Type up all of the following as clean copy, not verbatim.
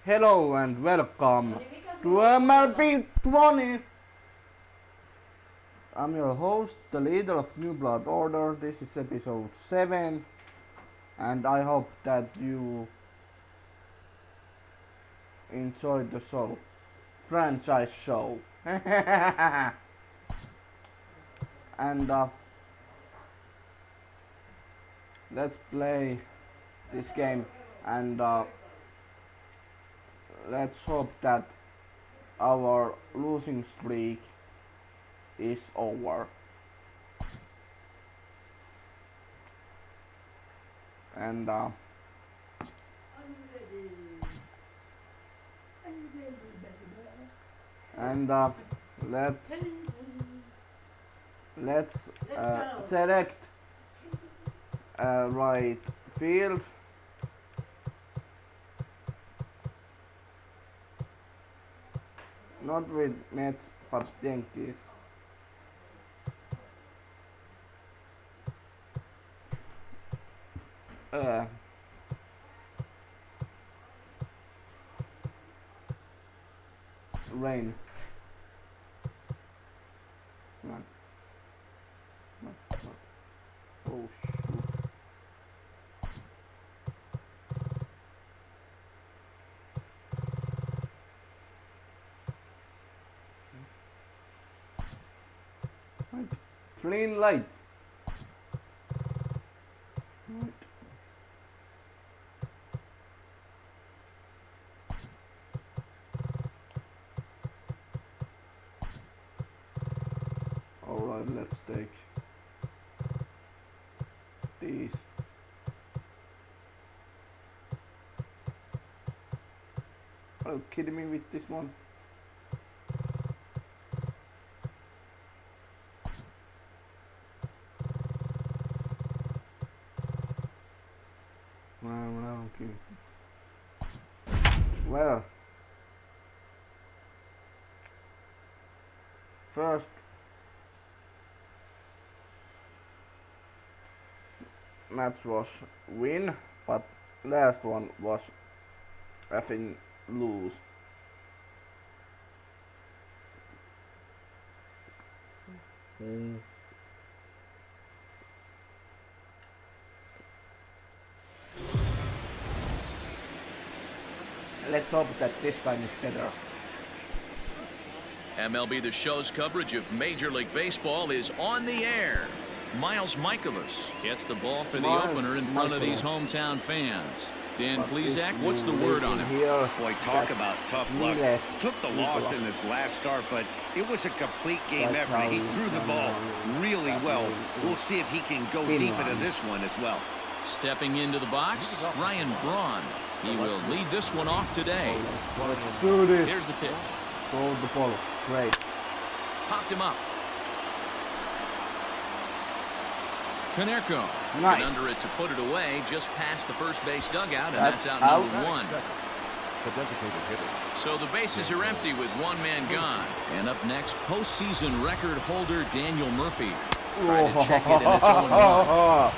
Hello and welcome to MLB 20. I'm your host, the leader of New Blood Order. This is episode 7, and I hope that you enjoyed the show, franchise show. And let's play this game, and let's hope that our losing streak is over. And let's select right field. Not with Mets, but Yankees. Rain. Come on. Oh shoot. Clean light. Right. Alright, let's take these. Are you kidding me with this one? Well, first match was win, but last one was effing lose. Let's hope that this time is better. MLB The Show's coverage of Major League Baseball is on the air. Miles Michaelis gets the ball for the opener in front of these hometown fans. Dan Plesac, what's the word on him? Boy, talk about tough luck. Took the loss in his last start, but it was a complete game effort. He threw the ball really well. We'll see if he can go deep into this one as well. Stepping into the box, Ryan Braun. He will lead this one off today. Let's do this. Here's the pitch. Throw the ball. Great. Popped him up. Konerko Nice. under it to put it away just past the first base dugout, and that's out number one. So the bases are empty with one man gone. And up next, postseason record holder Daniel Murphy. Trying to check it, and it's 0-1.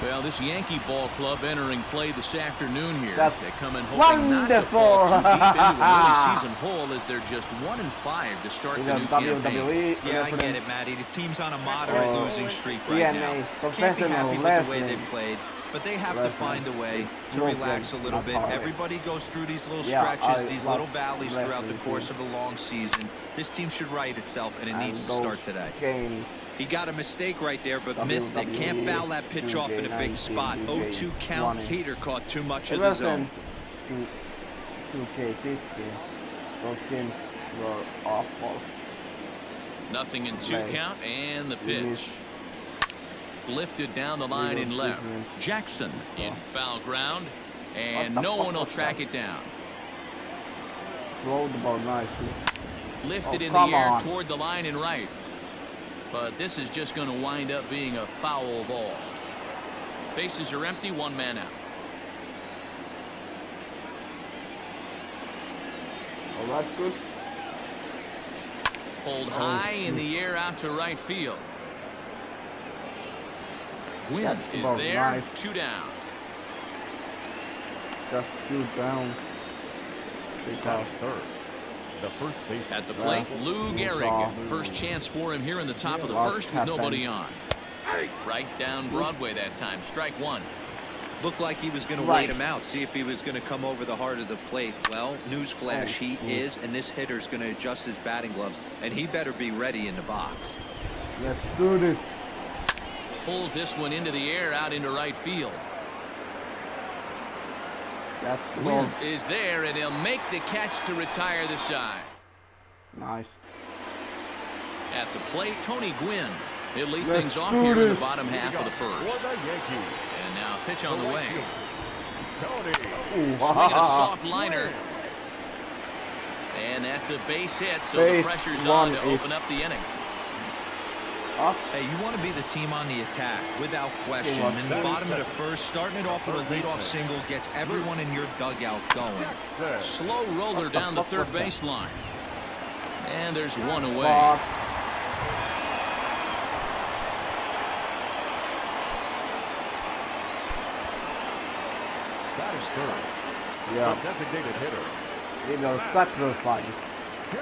Well, this Yankee ball club entering play this afternoon here. They come in hoping not to fall too deep into an early season hole, as they're just 1-5 to start the new campaign. Yeah, I get it, Matty. The team's on a moderate losing streak right now. Can't be happy with the way they played, but they have to find a way to relax a little bit. Everybody goes through these little stretches, these little valleys throughout the course of a long season. This team should right itself, and it needs to start today. He got a mistake right there, but missed it. Can't foul that pitch off in a big spot. 0-2 count. Hader caught too much of the zone. 2K15. Those games were awful. Nothing in 2 count, and the pitch. Lifted down the line in left. Jackson in foul ground, and no one will track it down. Throw the ball nicely. Lifted in the air toward the line in right. But this is just going to wind up being a foul ball. Bases are empty, one man out. Oh, that's good. Pulled high in the air out to right field. Gwynn is there, nice. 2 down. Just shoot down. Because third. The first base. At the plate, Lou Gehrig. First chance for him here in the top of the first with nobody on. Right down Broadway that time. Strike one. Looked like he was going to wait him out, see if he was going to come over the heart of the plate. Well, newsflash, he is, and this hitter's going to adjust his batting gloves, and he better be ready in the box. Let's do this. Pulls this one into the air out into right field. That's the Wynn is there, and he'll make the catch to retire the side. Nice. At the plate, Tony Gwynn. He'll lead things off here in the bottom half of the first. And now pitch on the way. Swinging a soft liner. And that's a base hit, so the pressure's on to open up the inning. Hey, you want to be the team on the attack, without question. In the bottom of the first, starting it off with a leadoff single gets everyone in your dugout going. Slow roller down the third baseline. And there's one away. That is third. Yeah. The designated hitter. Sacrifice.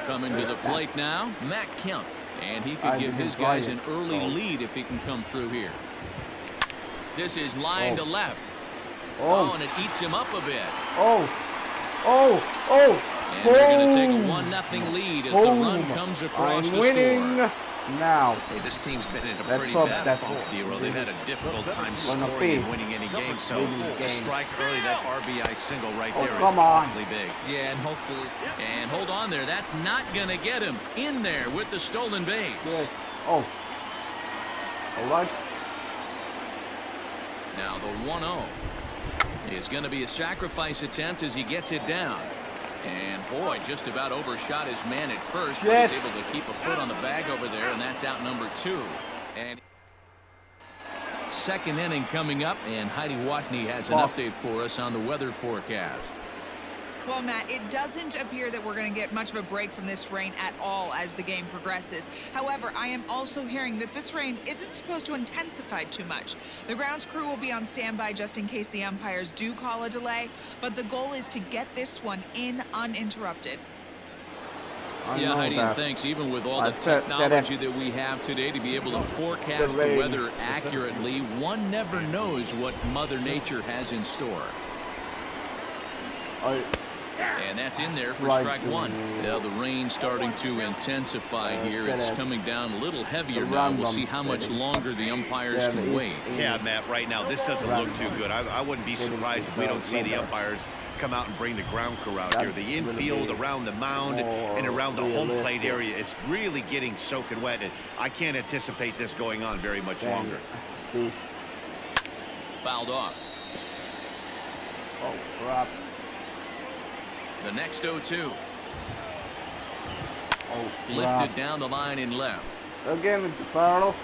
Coming to the plate now, Matt Kemp. And he could give his guys an early lead if he can come through here. This is line to left. Oh, and it eats him up a bit. And they're going to take a 1-0 lead as the run comes across the score. Now. Hey, this team's been in a pretty bad funk, D-Roll. They've had a difficult time scoring and winning any game, so to strike early, that RBI single right there is awfully big. Yeah, and hopefully. And hold on there. That's not going to get him in there with the stolen base. Good. All right. Now the 1-0 is going to be a sacrifice attempt as he gets it down. And boy, just about overshot his man at first, but he's able to keep a foot on the bag over there, and that's out number 2. And second inning coming up, and Heidi Watney has an update for us on the weather forecast. Well, Matt, it doesn't appear that we're going to get much of a break from this rain at all as the game progresses. However, I am also hearing that this rain isn't supposed to intensify too much. The grounds crew will be on standby just in case the umpires do call a delay, but the goal is to get this one in uninterrupted. Yeah, Heidi, and thanks. Even with all the technology that we have today to be able to forecast the weather accurately, one never knows what Mother Nature has in store. And that's in there for strike one. Now the rain starting to intensify here. It's coming down a little heavier now. We'll see how much longer the umpires can wait. Yeah, Matt, right now this doesn't look too good. I wouldn't be surprised if we don't see the umpires come out and bring the ground crew out here. The infield, around the mound, and around the home plate area is really getting soaking wet. And I can't anticipate this going on very much longer. Fouled off. Oh, crap. The next 0-2. Lifted down the line in left. Again with the foul.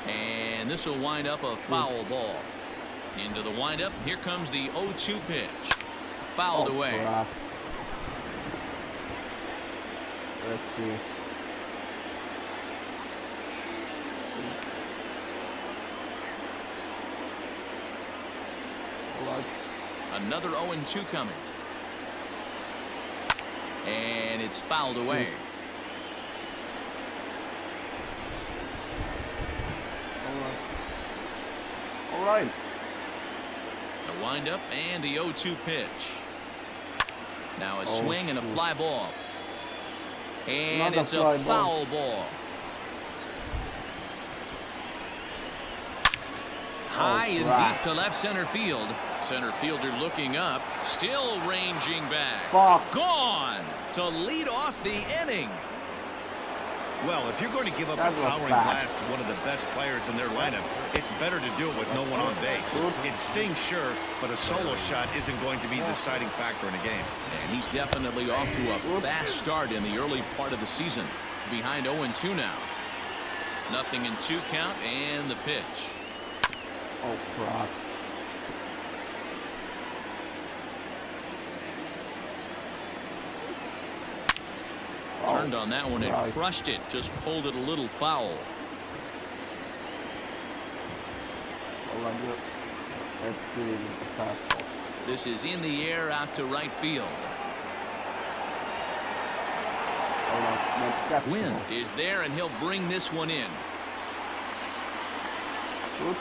And this will wind up a foul ball. Into the windup. Here comes the 0-2 pitch. Fouled away. Crap. Let's see. Another 0-2 coming. And it's fouled away. All right. The windup and the 0-2 pitch. Now a swing and a fly ball. And it's a foul ball. High and deep to left center field. Center fielder looking up, still ranging back. Gone to lead off the inning. Well, if you're going to give up a towering blast to one of the best players in their lineup, it's better to do it with no one on base. It stings, sure, but a solo shot isn't going to be the deciding factor in a game. And he's definitely off to a fast start in the early part of the season. Behind 0-2 now. 0-2 count and the pitch. Oh, crap. Turned on that one and crushed it. Just pulled it a little foul. This is in the air out to right field. Wynn is there, and he'll bring this one in. Good.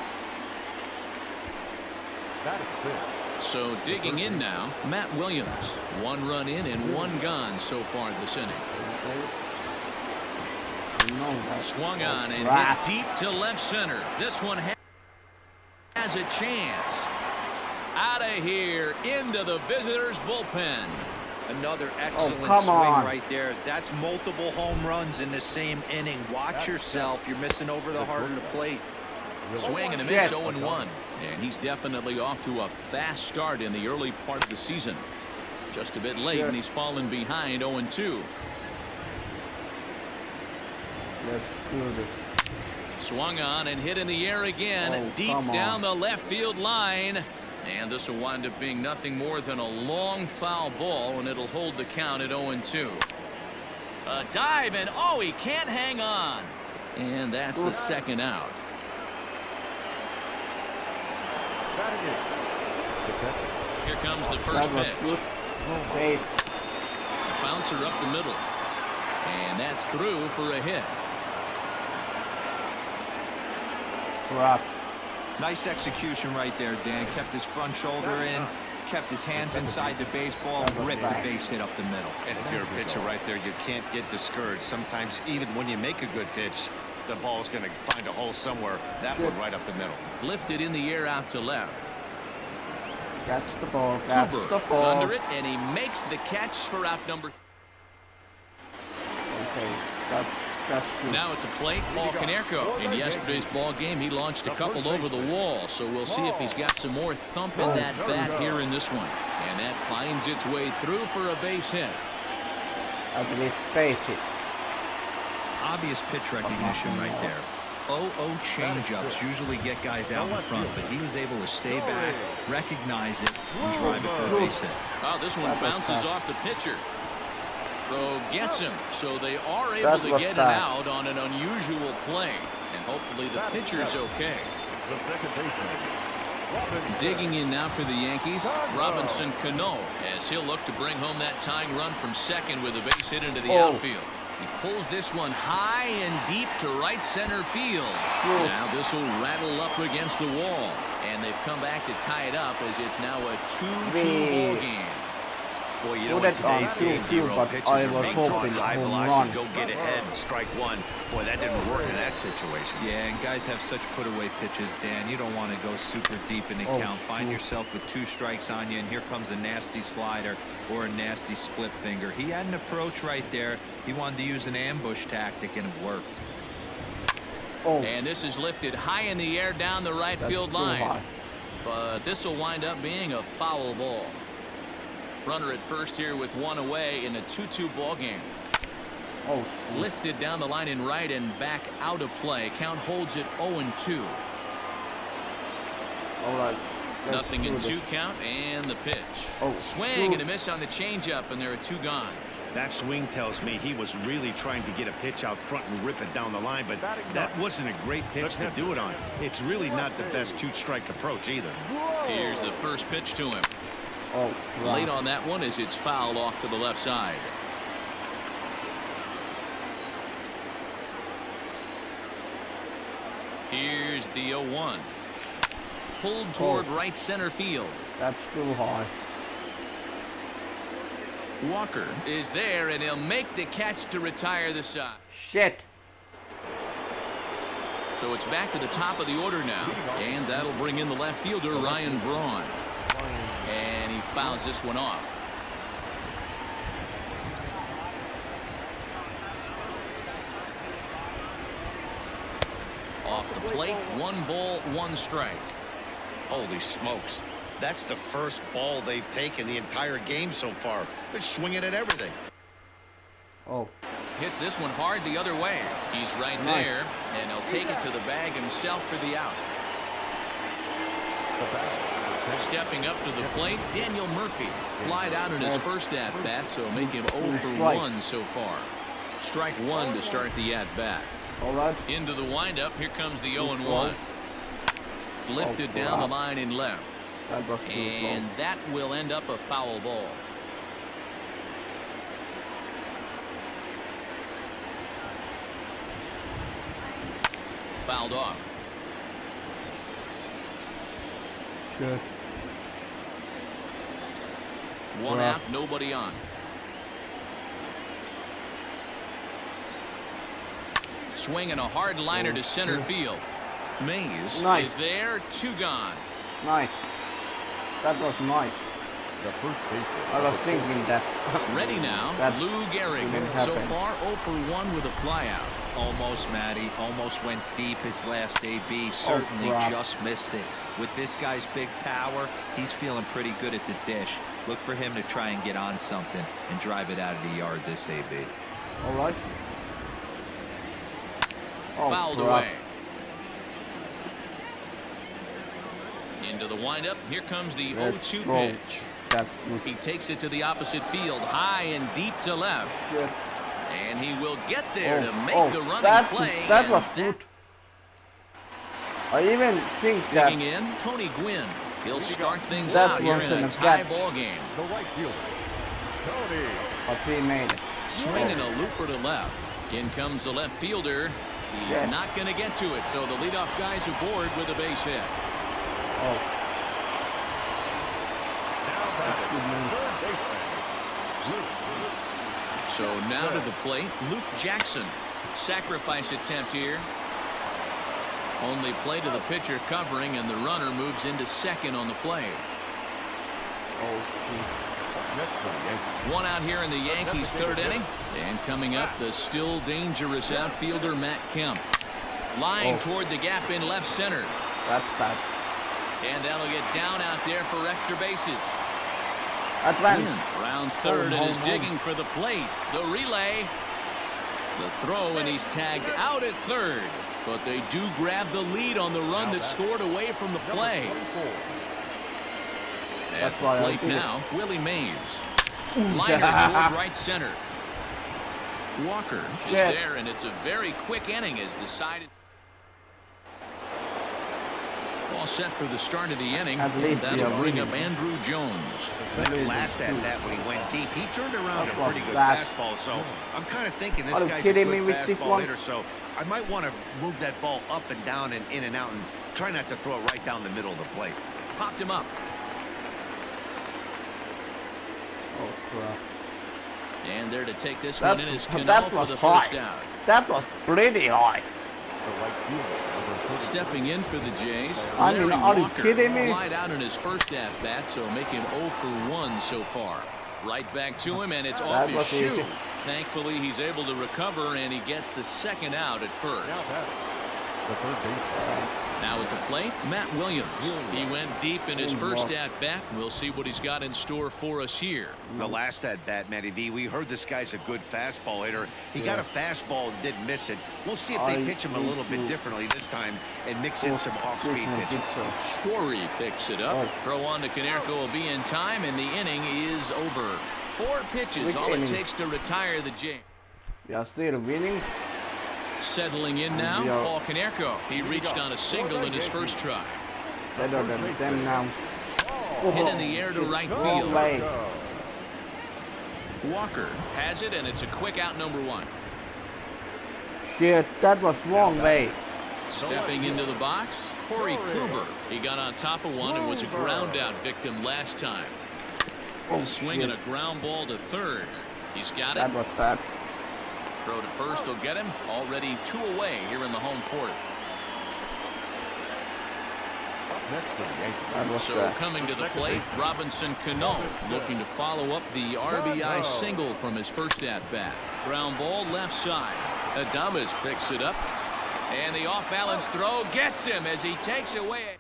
That is good. So digging in now, Matt Williams. 1 run in and 1 gone so far this inning. Swung on and hit deep to left center. This one has a chance. Out of here into the visitors' bullpen. Another excellent swing right there. That's multiple home runs in the same inning. Watch yourself. You're missing over the heart of the plate. Swing and a miss, 0-1. And he's definitely off to a fast start in the early part of the season. Just a bit late, and he's fallen behind 0-2. Swung on and hit in the air again, deep down the left field line. And this will wind up being nothing more than a long foul ball, and it'll hold the count at 0-2. A dive, and oh, he can't hang on. And that's the second out. Here comes the first pitch. Bouncer up the middle. And that's through for a hit. Nice execution right there, Dan. Kept his front shoulder in, kept his hands inside the baseball, ripped the base hit up the middle. And if you're a pitcher right there, you can't get discouraged. Sometimes even when you make a good pitch, the ball's going to find a hole somewhere. That one right up the middle. Lifted in the air out to left. That's the ball. That's Cooper the is ball. under it, and he makes the catch for out number. Okay, that's good. Now at the plate, Paul Konerko. In yesterday's ball game, he launched a couple over the wall, so we'll see if he's got some more thump in that bat here in this one. And that finds its way through for a base hit. I believe base hit. Obvious pitch recognition right there. 0-0 changeups usually get guys out in front, but he was able to stay back, recognize it, and drive it for a base hit. Oh, this one bounces off the pitcher. Throw gets him, so they are able to get it out on an unusual play, and hopefully the pitcher's okay. The second baseman. Digging in now for the Yankees, Robinson Cano, as he'll look to bring home that tying run from second with a base hit into the outfield. He pulls this one high and deep to right center field. Now this will rattle up against the wall, and they've come back to tie it up as it's now a 2-2 ball game. Boy, you know, in today's game, pitchers are being taught high velocity, go get ahead, strike one. Boy, that didn't work in that situation. Yeah, and guys have such put-away pitches, Dan. You don't want to go super deep in the count. Find yourself with 2 strikes on you, and here comes a nasty slider or a nasty split finger. He had an approach right there. He wanted to use an ambush tactic, and it worked. And this is lifted high in the air down the right field line. But this will wind up being a foul ball. Runner at first here with 1 away in a 2-2 ball game. Lifted down the line in right and back out of play. Count holds it 0-2. All right. Nothing in 2 count, and the pitch. Swing and a miss on the changeup, and there are 2 gone. That swing tells me he was really trying to get a pitch out front and rip it down the line, but that wasn't a great pitch to do it on. It's really not the best 2-strike approach either. Here's the first pitch to him. Late on that one as it's fouled off to the left side. Here's the 0-1. Pulled toward right center field. That's too high. Walker is there, and he'll make the catch to retire the side. Shit. So it's back to the top of the order now, and that'll bring in the left fielder, Ryan Braun. And he fouls this one off. Off the plate, 1 ball, 1 strike. Holy smokes. That's the first ball they've taken the entire game so far. They're swinging at everything. Hits this one hard the other way. He's right there, and he'll take it to the bag himself for the out. Stepping up to the plate, Daniel Murphy. Flied out in his first at-bat, so make him 0 for 1 so far. Strike 1 to start the at-bat. Into the windup, here comes the 0-1. Lifted down the line in left. And that will end up a foul ball. fouled off. Good. One out, nobody on. Swinging a hard liner to center field. Mays is there, 2 gone. Nice. That was nice. The first baseman. I was thinking that. Ready now, Lou Gehrig. So far 0 for 1 with a flyout. Almost, Matty. Almost went deep his last AB. Certainly just missed it. With this guy's big power, he's feeling pretty good at the dish. Look for him to try and get on something and drive it out of the yard this AB. All right. Fouled away. Into the windup. Here comes the 0-2 pitch. He takes it to the opposite field, high and deep to left. Shit. And he will get there to make the running play. That was good. I even think that. Digging in, Tony Gwynn. He'll start things out here in a tie ball game. The right fielder, Tony. But he made it. Swinging a looper to left. In comes the left fielder. He's not going to get to it, so the leadoff guy's aboard with a base hit. Now batting, third baseman, Luke. So now to the plate, Luke Jackson. Sacrifice attempt here. Only play to the pitcher covering, and the runner moves into second on the play. One out here in the Yankees' third inning. And coming up, the still dangerous outfielder, Matt Kemp. Lying toward the gap in left center. That's bad. And that'll get down out there for extra bases. Advance. Rounds third and is digging for the plate. The relay. The throw, and he's tagged out at third. But they do grab the lead on the run that scored away from the play. At the plate now, Willie Mays. Liner toward right center. Walker is there, and it's a very quick inning as decided. All set for the start of the inning. That'll bring up Andrew Jones. That last at bat when he went deep, he turned around a pretty good fastball. So I'm kind of thinking this guy's a good fastball hitter. So I might want to move that ball up and down and in and out and try not to throw it right down the middle of the plate. Popped him up. Oh crap. And there to take this one in is Cano for the first out. That was pretty high. Stepping in for the Jays, I mean, are you kidding me? Flied out in his first at-bat, so making 0 for 1 so far. Right back to him, and it's off his shoe. Thankfully, he's able to recover, and he gets the second out at first. Now at the plate, Matt Williams. He went deep in his first at-bat. We'll see what he's got in store for us here. The last at-bat, Matty V, we heard this guy's a good fastball hitter. He got a fastball and didn't miss it. We'll see if they pitch him a little bit differently this time and mix in some off-speed pitches. Story picks it up. Throw on to Konerko will be in time, and the inning is over. 4 pitches, all it takes to retire the Jays. Yeah, still winning. Settling in now, Paul Konerko. He reached on a single in his first try. Better than them now. Hit in the air to right field. Walker has it, and it's a quick out, number 1. Shit, that was wrong way. Stepping into the box, Corey Kluber. He got on top of one and was a ground out victim last time. A swing and a ground ball to third. He's got it. That was bad. Throw to first will get him. Already 2 away here in the home 4th. So coming to the plate, Robinson Cano looking to follow up the RBI single from his first at-bat. Ground ball left side. Adames picks it up. And the off-balance throw gets him as he takes away.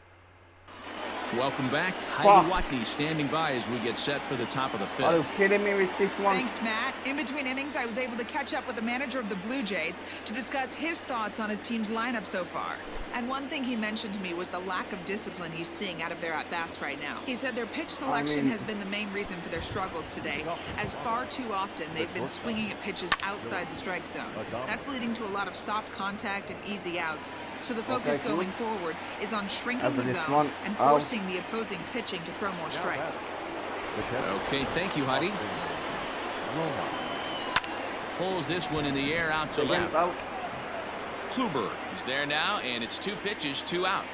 Welcome back. Heidi Watney standing by as we get set for the top of the 5th. Are you kidding me with this one? Thanks, Matt. In between innings, I was able to catch up with the manager of the Blue Jays to discuss his thoughts on his team's lineup so far. And one thing he mentioned to me was the lack of discipline he's seeing out of their at-bats right now. He said their pitch selection has been the main reason for their struggles today, as far too often they've been swinging at pitches outside the strike zone. That's leading to a lot of soft contact and easy outs. So the focus going forward is on shrinking the zone and forcing the opposing pitching to throw more strikes. Okay, thank you, Heidi. Pulls this one in the air out to left. Kluber is there now, and it's 2 pitches, 2 out.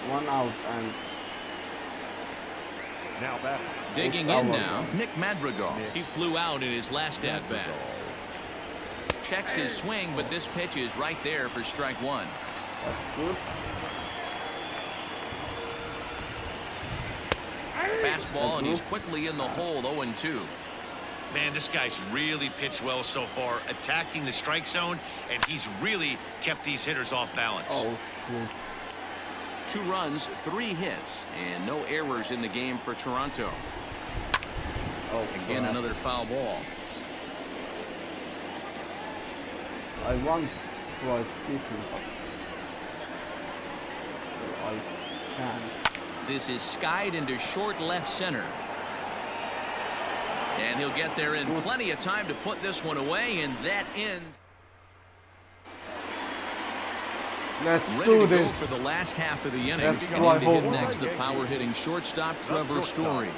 1 out and Now back. Digging in now, Nick Madrigal. He flew out in his last at-bat. Checks his swing, but this pitch is right there for strike 1. that's good. Fastball, and he's quickly in the hole, 0-2. Man, this guy's really pitched well so far, attacking the strike zone, and he's really kept these hitters off balance. Oh, shit. 2 runs, 3 hits, and no errors in the game for Toronto. Oh, Again, crap. another foul ball. I want to try shooting, but I can't. This is skied into short left center. And he'll get there in plenty of time to put this one away, and that ends. Let's Ready do to this. go for the last half of the inning. Let's And go, in to hit I next, the hope. power-hitting shortstop, Trevor Story.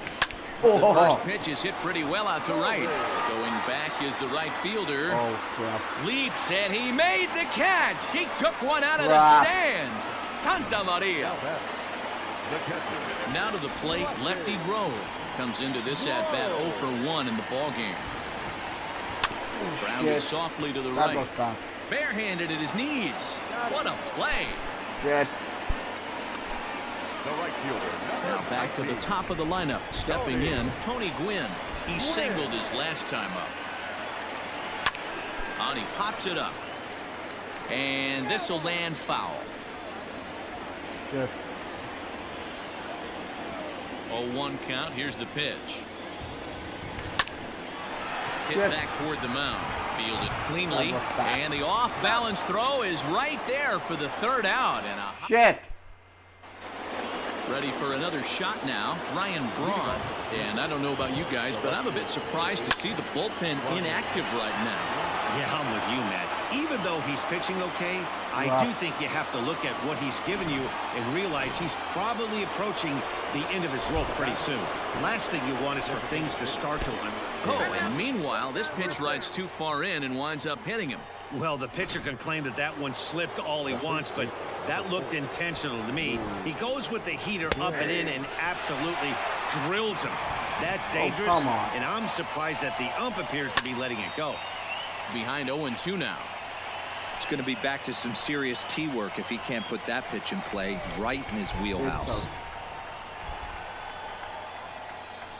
The Oh, first pitch is hit pretty well out to right. Going back is the right fielder. oh crap. Leaps, and he made the catch. He took one out of the Crap. stands. Santa Maria. Now back. The catcher. Now to the plate, lefty Grove comes into this at-bat 0 for 1 in the ballgame. Grounded Shit. softly to the That was right. bad. Barehanded at his knees. What a play. Shit. The right fielder. Now back to the top of the lineup. Stepping in, Tony Gwynn. He singled his last time up. And he pops it up. And this will land foul. Shit. 0-1 count. Here's the pitch. Hit Yes. back toward the mound. Fielded cleanly. That was bad. And the off-balance throw is right there for the 3rd out. And a Shit. ready for another shot now, Ryan Braun. And I don't know about you guys, but I'm a bit surprised to see the bullpen inactive right now. Yeah, I'm with you, Matt. Even though he's pitching okay, I do think you have to look at what he's given you and realize he's probably approaching the end of his rope pretty soon. Last thing you want is for things to start to run. Oh, and meanwhile, this pitch rides too far in and winds up hitting him. Well, the pitcher can claim that that one slipped all he wants, but that looked intentional to me. He goes with the heater up and in and absolutely drills him. That's dangerous, come on. and I'm surprised that the ump appears to be letting it go. Behind 0-2 now. It's going to be back to some serious tee work if he can't put that pitch in play right in his wheelhouse.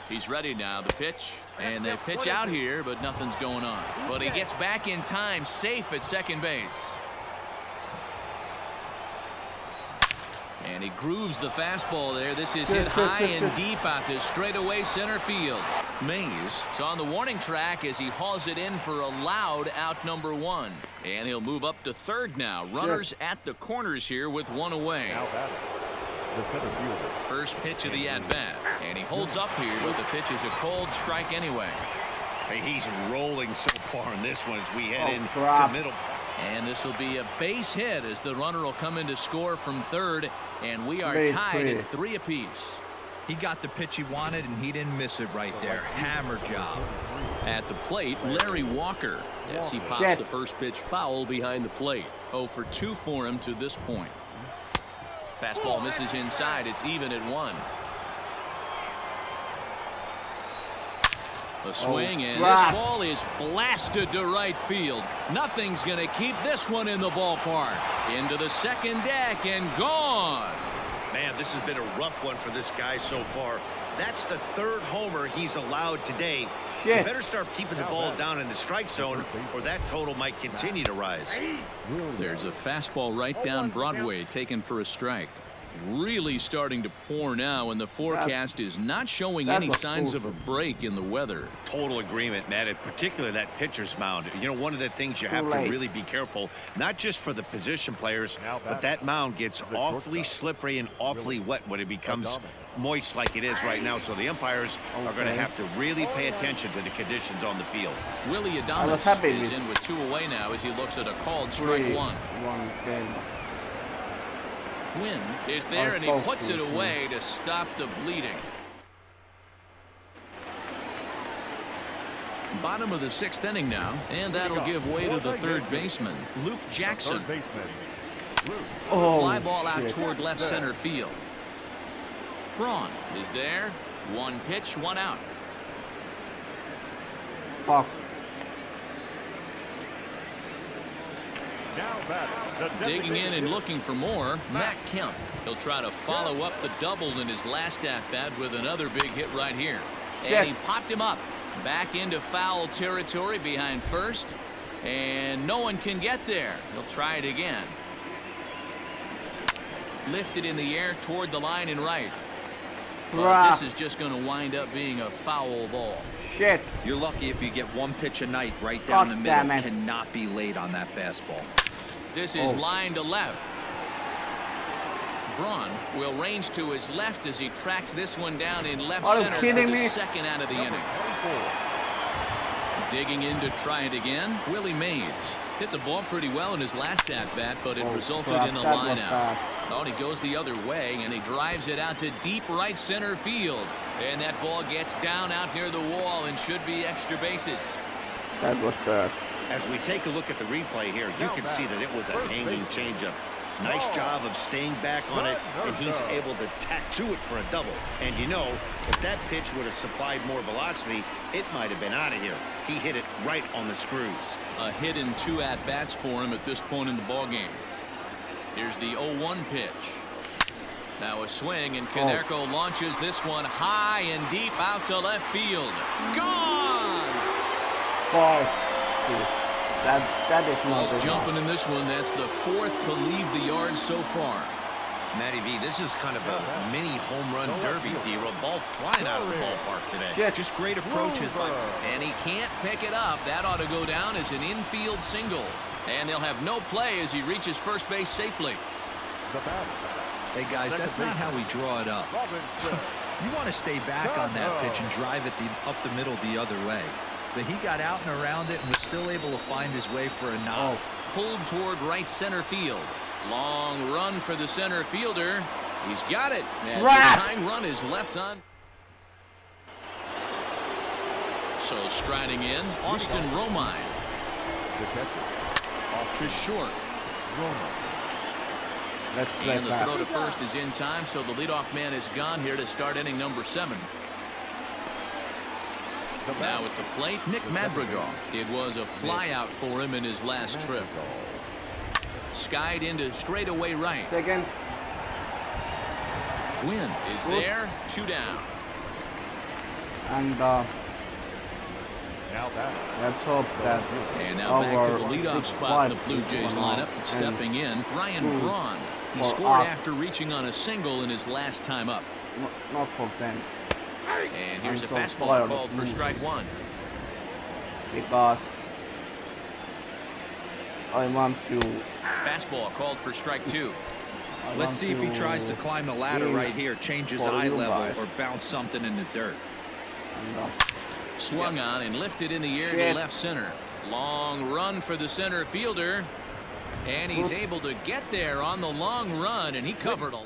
He's ready now, the pitch. And they pitch out here, but nothing's going on. But he gets back in time, safe at second base. And he grooves the fastball there. This is hit high and deep out to straightaway center field. Mays is on the warning track as he hauls it in for a loud out number 1. And he'll move up to 3rd now. Runners at the corners here with 1 away. Now back. The center fielder. First pitch of the at-bat. And he holds up here, but the pitch is a cold strike anyway. Hey, he's rolling so far in this one as we head in crap. to middle. And this will be a base hit as the runner will come in to score from 3rd. And we are Great tied play. at 3 apiece. He got the pitch he wanted, and he didn't miss it right there. Hammer job. At the plate, Larry Walker. As he pops the first pitch foul behind the plate. 0 for 2 for him to this point. Fastball misses inside. It's even at 1. A swing, and this ball is blasted to right field. Nothing's going to keep this one in the ballpark. Into the second deck and gone. Man, this has been a rough one for this guy so far. That's the 3rd homer he's allowed today. You better start keeping the ball down in the strike zone, or that total might continue to rise. There's a fastball right down Broadway taken for a strike. Really starting to pour now, and the forecast is not showing any signs of a break in the weather. Total agreement, Matt, in particular that pitcher's mound. You know, one of the things you have to really be careful, not just for the position players, but that mound gets awfully slippery and awfully wet when it becomes moist like it is right now. So the umpires are going to have to really pay attention to the conditions on the field. Willie Adames is in with 2 away now as he looks at a called strike 1. Gwynn is there, and he puts it away to stop the bleeding. Bottom of the 6th inning now, and that'll give way to the third baseman, Luke Jackson. Fly ball out toward left center field. Braun is there. 1 pitch, 1 out. Fuck. Digging in and looking for more, Matt Kemp. He'll try to follow up the double in his last at-bat with another big hit right here. And he popped him up. Back into foul territory behind first. And no one can get there. He'll try it again. Lifted in the air toward the line and right. But this is just going to wind up being a foul ball. Shit. You're lucky if you get 1 pitch a night right down the middle. Cannot be late on that fastball. This is line to left. Braun will range to his left as he tracks this one down in left center for the second out of the inning. Digging in to try it again, Willie Mays. Hit the ball pretty well in his last at-bat, but it resulted in a line out. Oh, and he goes the other way, and he drives it out to deep right center field. And that ball gets down out near the wall and should be extra bases. That was bad. As we take a look at the replay here, you can see that it was a hanging changeup. Nice job of staying back on it, and he's able to tack to it for a double. And you know, if that pitch would have supplied more velocity, it might have been out of here. He hit it right on the screws. A hit in 2 at-bats for him at this point in the ballgame. Here's the 0-1 pitch. Now a swing, and Konerko launches this one high and deep out to left field. Gone! That is not Ball's jumping in this one. That's the 4th to leave the yard so far. Matty V, this is kind of a mini home run derby, D-Roll. Ball flying out of the ballpark today. Yeah, just great approaches. And he can't pick it up. That ought to go down as an infield single. And they'll have no play as he reaches first base safely. Hey, guys, that's not how we draw it up. You want to stay back on that pitch and drive it up the middle the other way. But he got out and around it and was still able to find his way for a knock. Pulled toward right center field. Long run for the center fielder. He's got it. As the tying run is left on. So striding in, Austin Romine. To short. And the throw to first is in time, so the leadoff man is gone here to start inning number 7. Now at the plate, Nick Madrigal. It was a fly out for him in his last trip. Skied into straightaway right. Second. Wynn is there, 2 down. And let's hope that. And now back to the leadoff spot in the Blue Jays lineup. Stepping in, Ryan Braun. He scored after reaching on a single in his last time up. Not for 10. And here's a fastball called for strike 1. Because I want to. Fastball called for strike 2. Let's see if he tries to climb the ladder right here, change his eye level, or bounce something in the dirt. Swung on and lifted in the air to left center. Long run for the center fielder. And he's able to get there on the long run, and he covered a.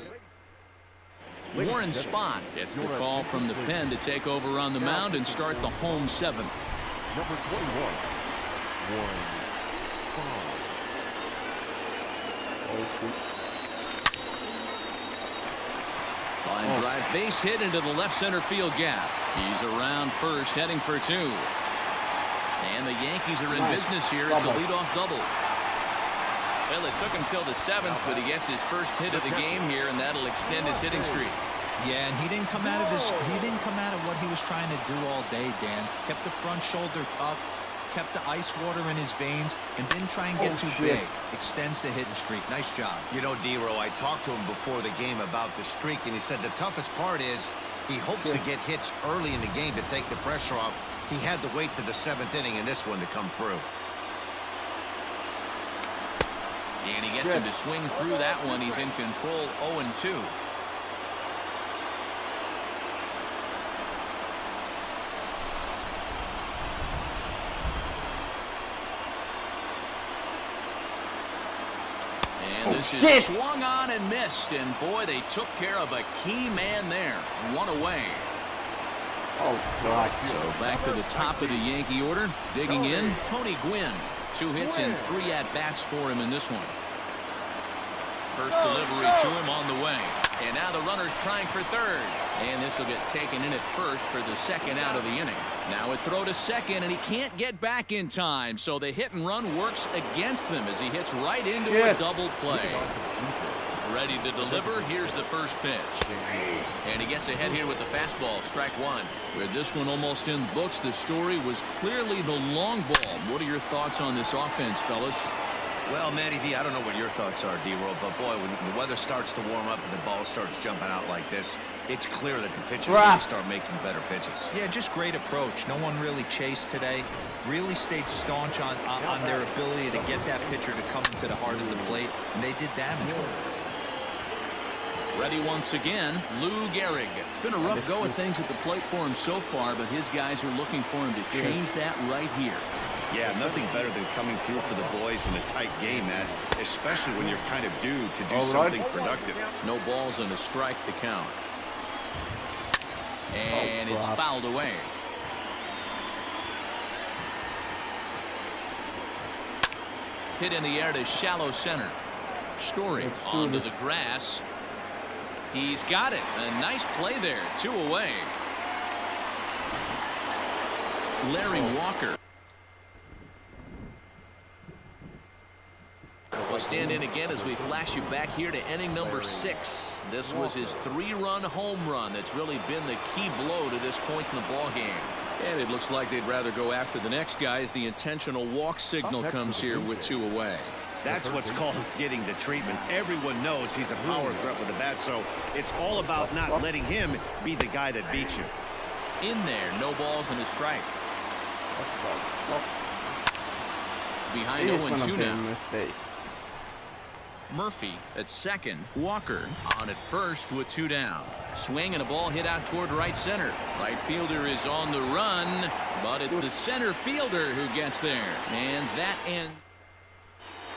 Warren Spahn gets the call from the pen to take over on the mound and start the home 7th. Number 21, Warren Spahn. Line drive, base hit into the left center field gap. He's around first, heading for 2. And the Yankees are in business here. It's a leadoff double. Well, it took him till the 7th, but he gets his first hit of the game here, and that'll extend his hitting streak. Yeah, and he didn't come out of what he was trying to do all day, Dan. Kept the front shoulder up, kept the ice water in his veins, and didn't try and get too big. Extends the hitting streak. Nice job. You know, D-Roll, I talked to him before the game about the streak, and he said the toughest part is he hopes to get hits early in the game to take the pressure off. He had to wait to the 7th inning in this one to come through. And he gets him to swing through that one. He's in control, 0-2. And this is swung on and missed. And boy, they took care of a key man there. 1 away. Oh, right. So back to the top of the Yankee order. Digging in, Tony Gwynn. 2 hits and 3 at-bats for him in this one. First delivery to him on the way. And now the runner's trying for third. And this will get taken in at first for the second out of the inning. Now a throw to second, and he can't get back in time. So the hit and run works against them as he hits right into a double play. Ready to deliver. Here's the first pitch. And he gets ahead here with the fastball. Strike one. With this one almost in books, the story was clearly the long ball. What are your thoughts on this offense, fellas? Well, Matty V, I don't know what your thoughts are, D-Roll, but boy, when the weather starts to warm up and the ball starts jumping out like this, it's clear that the pitchers need to start making better pitches. Yeah, just great approach. No one really chased today. Really stayed staunch on their ability to get that pitcher to come into the heart of the plate, and they did damage with it. Ready once again, Lou Gehrig. It's been a rough go of things at the plate for him so far, but his guys are looking for him to change that right here. Yeah, nothing better than coming through for the boys in a tight game, Matt, especially when you're kind of due to do something productive. No balls and a strike to count. And it's fouled away. Hit in the air to shallow center. Story onto the grass. He's got it. A nice play there. 2 away. Larry Walker. We'll stand in again as we flash you back here to inning number 6. This was his 3-run home run that's really been the key blow to this point in the ball game. And it looks like they'd rather go after the next guy as the intentional walk signal comes here with 2 away. That's what's called getting the treatment. Everyone knows he's a power threat with the bat, so it's all about not letting him be the guy that beats you. In there, no balls and a strike. Behind 0-2 now. Murphy at second. Walker on at first with 2 down. Swing and a ball hit out toward right center. Right fielder is on the run, but it's the center fielder who gets there. And that ends.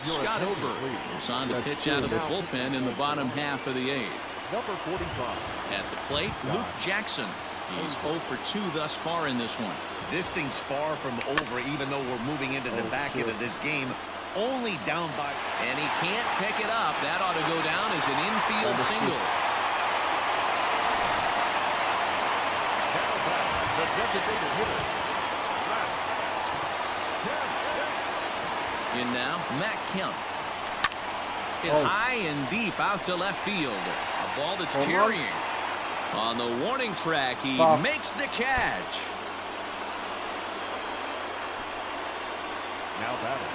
Scott Ober is on to pitch out of the bullpen in the bottom half of the 8th. Number 45. At the plate, Luke Jackson. He's 0 for 2 thus far in this one. This thing's far from over, even though we're moving into the back end of this game. Only down by. And he can't pick it up. That ought to go down as an infield single. Now back, the designated hitter. In now, Matt Kemp. Hit high and deep out to left field. A ball that's carrying. On the warning track, he makes the catch. Now batting.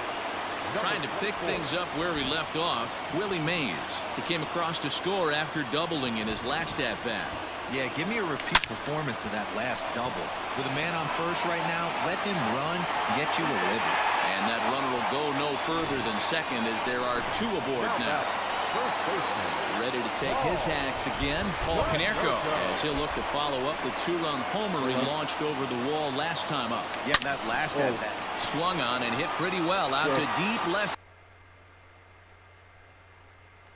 Trying to pick things up where he left off, Willie Mays. He came across to score after doubling in his last at-bat. Yeah, give me a repeat performance of that last double. With a man on first right now, let him run, get you a living. And that runner will go no further than second as there are 2 aboard now. Ready to take his hacks again, Paul Konerko, as he'll look to follow up the 2-run homer he launched over the wall last time up. Yeah, that last at-bat. Swung on and hit pretty well out to deep left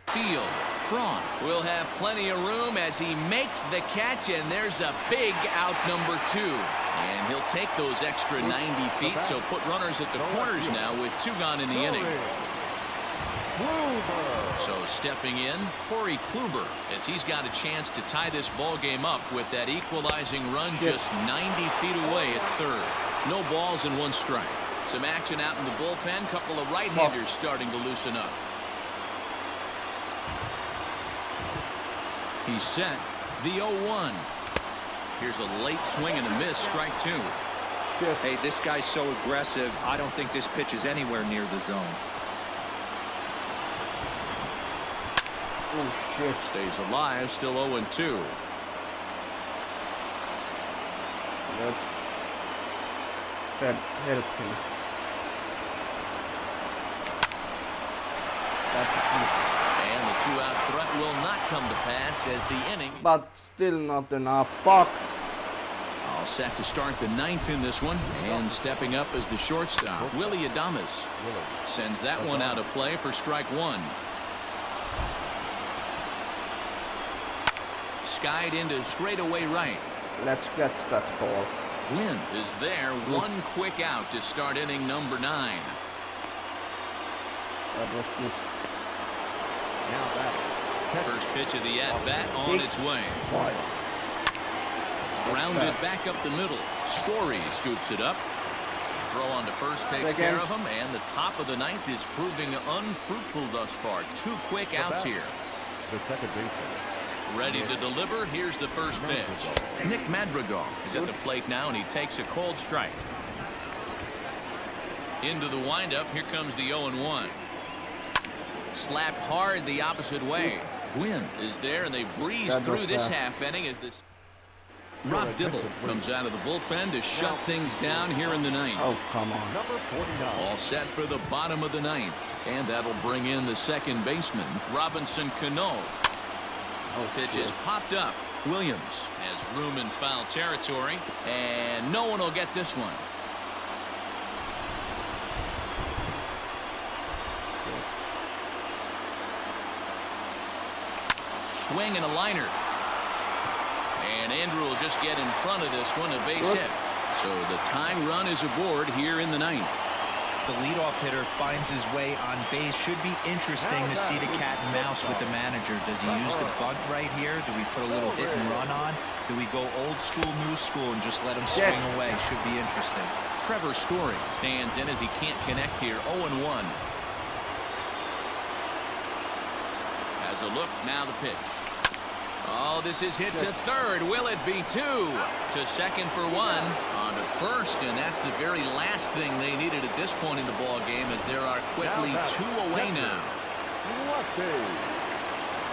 field. Braun will have plenty of room as he makes the catch, and there's a big out number 2. And he'll take those extra 90 feet, so put runners at the corners now with 2 gone in the inning. So stepping in, Corey Kluber, as he's got a chance to tie this ball game up with that equalizing run just 90 feet away at third. No balls and 1 strike. Some action out in the bullpen. Couple of right-handers starting to loosen up. He's set. The 0-1. Here's a late swing and a miss. Strike 2. Hey, this guy's so aggressive. I don't think this pitch is anywhere near the zone. Oh, shit. Stays alive. Still 0-2. That helped him. And the 2-out threat will not come to pass as the inning. But still not enough. Puck. All set to start the 9th in this one. And stepping up as the shortstop, Willie Adames. Sends that one out of play for strike 1. Skied into straightaway right. Let's catch that ball. Gwynn is there. One quick out to start inning number 9. That was good. Now that First pitch of the at-bat on its way. Why? Grounded back up the middle. Story scoops it up. Throw on to first takes care of him, and the top of the 9th is proving unfruitful thus far. 2 quick outs here. the second baseman. Ready to deliver. Here's the first pitch. Nick Madrigal is at the plate now, and he takes a cold strike. Into the windup. Here comes the 0-1. Slapped hard the opposite way. Gwynn is there, and they breeze through this half inning as this. Rob Dibble comes out of the bullpen to shut things down here in the 9th. Oh, come on. Number 49. All set for the bottom of the 9th. And that'll bring in the second baseman, Robinson Cano. Pitch is popped up. Williams has room in foul territory, and no one will get this one. Swing and a liner. And Andrew will just get in front of this one, a base hit. So the tying run is aboard here in the 9th. The leadoff hitter finds his way on base. Should be interesting to see the cat and mouse with the manager. Does he use the bunt right here? Do we put a little hit and run on? Do we go old school, new school, and just let him swing away? Should be interesting. Trevor Story stands in as he can't connect here. 0-1. As a look, now the pitch. Oh, this is hit to third. Will it be 2? To second for 1. On to first, and that's the very last thing they needed at this point in the ball game, as there are quickly 2 away now.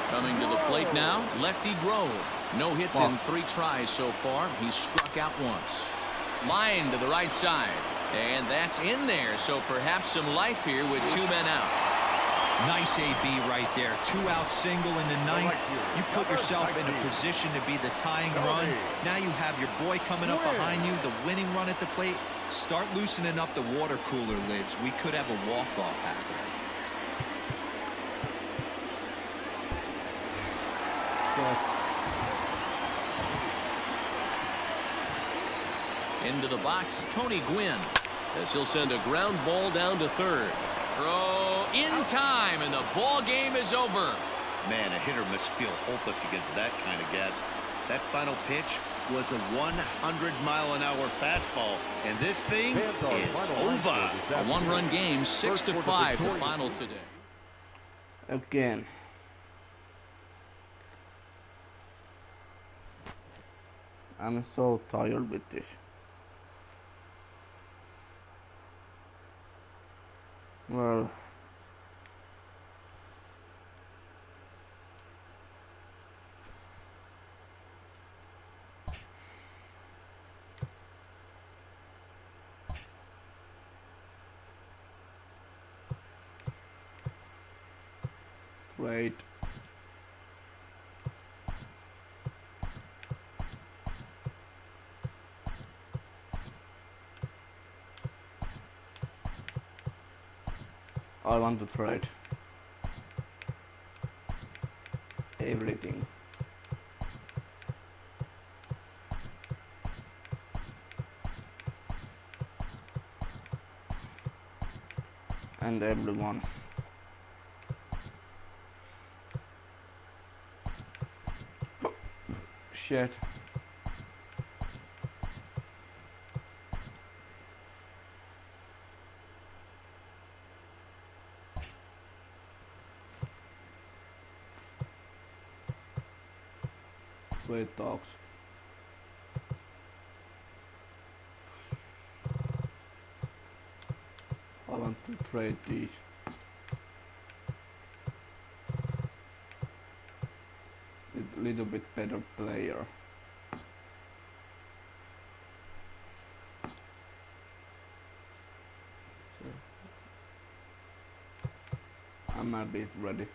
Coming to the plate now, Lefty Grove. No hits in 3 tries so far. He's struck out once. Line to the right side, and that's in there. So perhaps some life here with 2 men out. Nice AB right there. 2-out single in the 9th. You put yourself in a position to be the tying run. Now you have your boy coming up behind you, the winning run at the plate. Start loosening up the water cooler lids. We could have a walk-off happen. Into the box, Tony Gwynn, as he'll send a ground ball down to third. Throw in time, and the ball game is over. Man, a hitter must feel hopeless against that kind of gas. That final pitch was a 100-mile-an-hour fastball, and this thing is over. A 1-run game, 6-5, the final today. Again. I'm so tired with this. Well, wait. I want to trade everything. And everyone. Oh, shit. Great dogs. I want to trade these. A little bit better player. So, I'm a bit ready.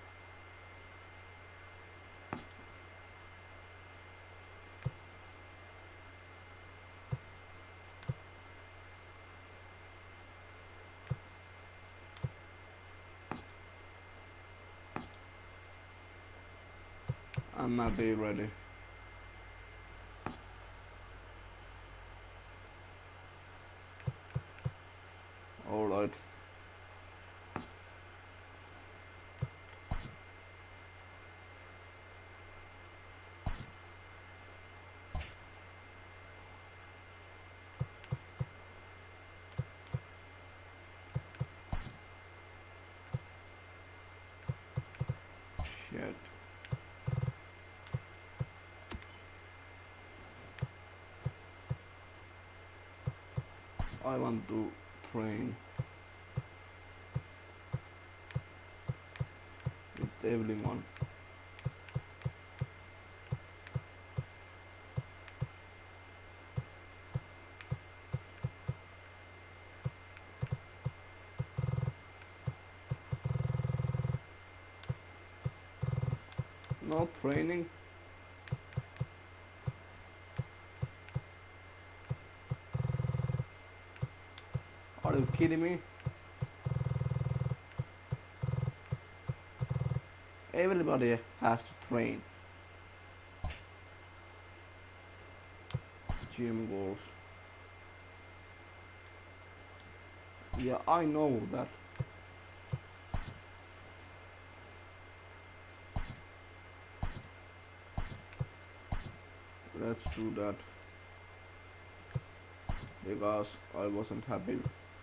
I might be ready. Alright. Shit. I want to train with everyone. No training. Are you kidding me? Everybody has to train. Gym goals. Yeah, I know that. Let's do that. Because I wasn't happy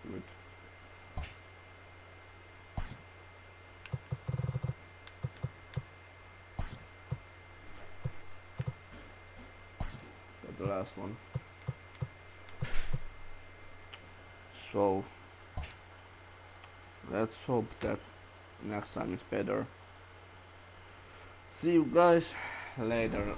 with the last one. So let's hope that next time is better. See you guys later.